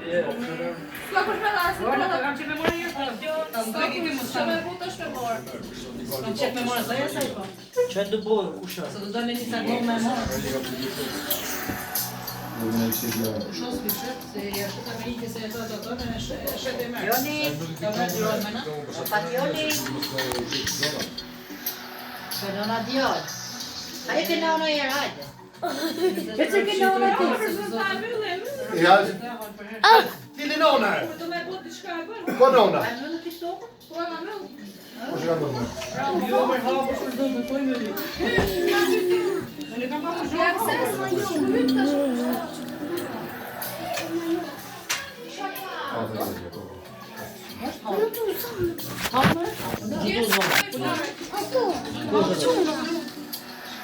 S'ka për shpelasë. Kam që me morë një të S'ka me putë është me morë. Kam qep me morë të jesaj po. Që të bojë, kusha? Se do dojnë një sakon me morë. Shos kishet, se jashtë të me ike se e të me shet e mërë. Joni, të vërë gjurën me na. Pat Joni. Perdona Dior. Hajde ke në herë, hajde. Që që ke në ti? Ja, ti li nona. Do me putë diçka e bërë. Po nona. A më në të stokë? Po e ma mëllë. Po që ka më më. Jo, me hapë për do me pojnë një. Unë kam pa më Ja, këse së ma ju mytë të shumë.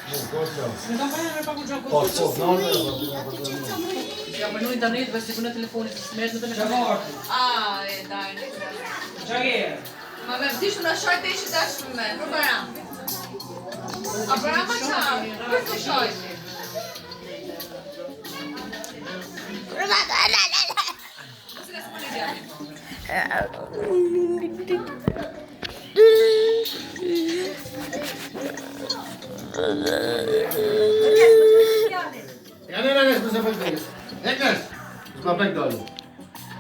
Në kam pa me pa ku gjoku. Po, nona. Ja për në internet, vë sikur në telefonit të smerë në të me A, e dajnë. Qage? Ma me vdishtë në shajt e ishi dashtë me me, për Baram. A Baram ma qarë, për të shajt. Ose ka së më një gjemi. Ja, ne, më se fëllë të Eknes, s'ka plek dalë.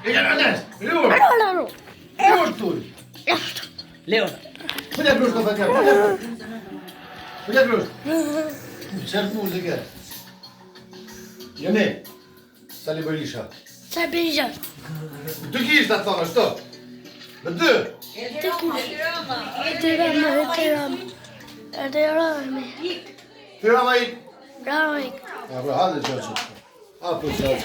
Eknes, Leon. Leon tull. Leon. Pëllet grush ka fëllë, pëllet grush. Qërë muzike. Jene, Sali Berisha. Të kishtë atë thonë, shto? Në dy. Tira ma ik. Ja, bro, hajde qërë. A, për qërë.